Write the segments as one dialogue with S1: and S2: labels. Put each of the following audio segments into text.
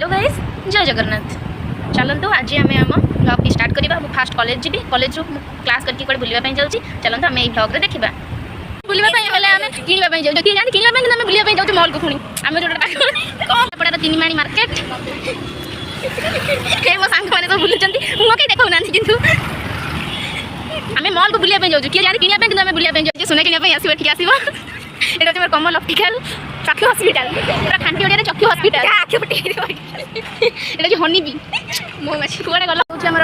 S1: Guys जय जगन्नाथ। चलतु आज आम आम ब्लॉग की स्टार्ट करवा। फास्ट कॉलेज जी कॉलेज रू क्लास करके कोड़े बुलवाई जाऊँगी। चलतु आम यही ब्लॉग देखा बुलवाई आम किणवाई जाऊँ कि जानी किणवाई आम बुलवाई जाऊँ मॉल को। पुणी आम जो पड़ा तीन मार्केट मो सांग मैंने सब बुलूँ मुझे कहीं देखा कि आम मॉल को बुलवाई जाऊँ किए जानी किणवाई आम बुलवाई जाऊँ सुना किणवाई आसो ठीक आसो। यहाँ हूँ कमल ऑप्टिकल चक्षु हॉस्पिटल पूरा खांटी ओडिया चक्षु हॉस्पिटल ये हनी बी मो माछी कुआड़े गला हूँ आमर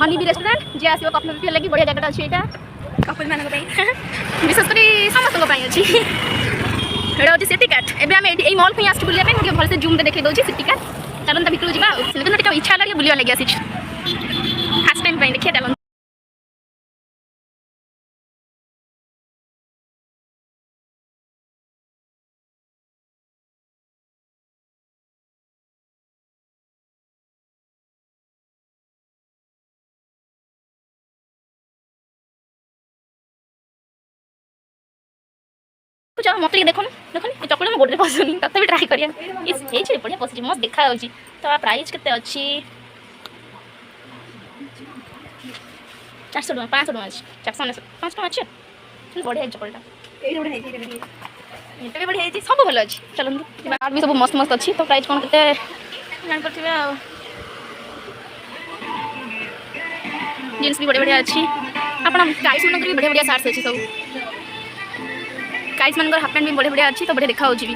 S1: हनी बी रेस्टोरेंट जी आसो कफी कफी लगी बढ़िया जगह अच्छी यहाँ कपल मान विशेषकर समस्त अच्छी यहाँ हूँ सिटी कार्ट एवं आम ये मॉल को आस बुलाया मुझे भलसे जूम देखे दूसरी सिटी कार्ट चलता भितर जावा इच्छा है बुलवा लगे आसी फास्ट टाइम देखिए चलता चलो मत देखो देखो चॉकलेट मैं गोटे पसंद तथा भी ट्राई करिया बढ़िया पसंद मस्त देखा तो प्राइस के अच्छी 400 टका 500 टका 400 5 टका अच्छे बढ़िया चॉकलेट ये भी बढ़िया सब भल अच्छी। चलते आर्ट भी सब मस्त मस्त अच्छी तो प्राइस कौन के जानते जीन्स भी बढ़िया बढ़िया अच्छी आप गाइस मन भी बढ़िया बढ़िया सार्ट्स अच्छी सब गाइस मन हाफ पैंट भी बढ़िया बढ़िया अच्छी तो बढ़िया देखा भी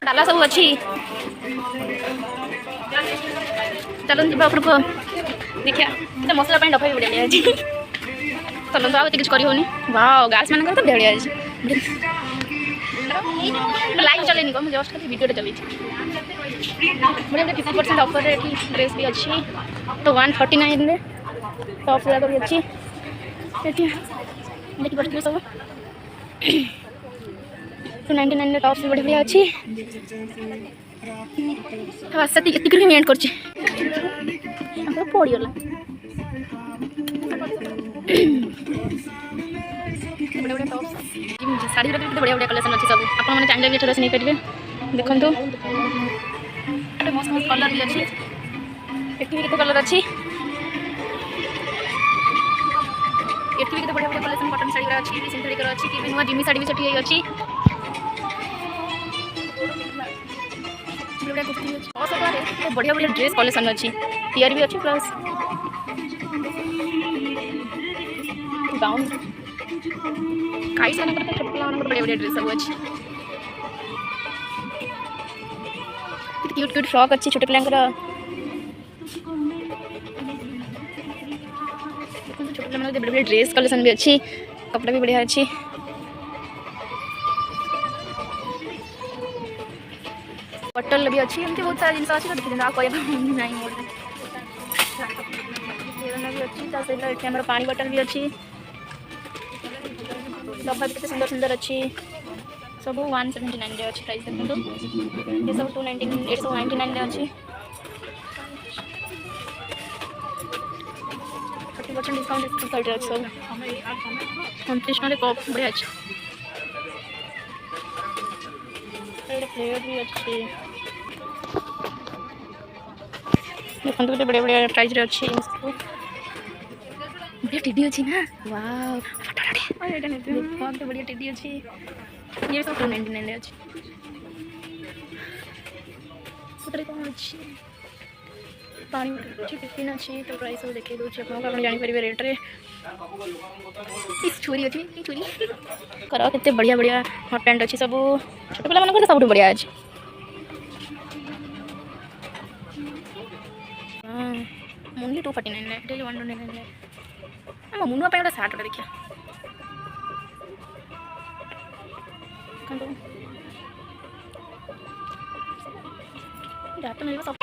S1: डाला सब अच्छी। चलो जा उपरको देखिए तो मसला पानी डफा भी बढ़िया अच्छी। चलते आते कुछ करी वाह गार्ल्स मान तो बढ़िया अच्छी लाइव चलेनी मुझे जस्ट खाली वीडियो चली बढ़िया 50% ऑफर है ड्रेस भी अच्छी तो 149 टॉप्स गुड़ा भी अच्छी देखी पड़ती सब 299 टॉप्स भी बढ़िया बढ़िया अच्छी एतिक ही एंड कर पड़गला बढ़िया बढ़िया टॉप्स शाढ़ी भी बढ़िया बढ़िया कलेक्शन अच्छी सब आपने चाहिए भी ड्रेस नहीं पारे देखो मस्त मस्त कलर भी अच्छी एटी भी कलर अच्छी एटी भी बढ़िया बढ़िया कलेक्शन कटन शाढ़ी अच्छी सिंथेटिक अच्छी कि नुआ जिमी शाढ़ी भी सेठी अच्छी बढ़िया बढ़िया ड्रेस कलेक्शन अच्छी टीयर भी अच्छी प्लस गाउन गाइस मान छोट पिला बढ़िया बढ़िया ड्रेस सब अच्छी क्यूट क्यूट फ्रॉक अच्छी छोटे पिलांकर छोटे पिला बढ़िया बढ़िया ड्रेस कलेक्शन भी अच्छी कपड़ा भी बढ़िया अच्छी बटल भी अच्छी एमती बहुत सारा जिन अच्छी तो देखिए आप ना मोड भी अच्छी आम पानी बटल भी अच्छी डब्बा भी सुंदर सुंदर अच्छी सब 179 अच्छी प्राइस देखो ये सब 899 अच्छी 30% डिस्काउंट साइड अच्छी सब 29 कप बढ़िया अच्छी फ्लेवर भी अच्छी देखो तो बढ़िया बढ़िया प्राइस अच्छी बढ़िया टेडी अच्छी ना वाह तो बढ़िया टेडी अच्छी ये सब 299 अच्छी कौन अच्छी पानी अच्छी टिफिन अच्छी तो प्राइस सब देखिए दूसरी आप जापर रेट्रे छुरी अच्छी छुरी कर के बढ़िया बढ़िया हट पैंट अच्छी सब छोट पिला मान सब बढ़िया अच्छी ओनली 249 डेली 129 आम मुनुआ गोटे सार्ट गोटे देखिए जहाँ तो मिले सब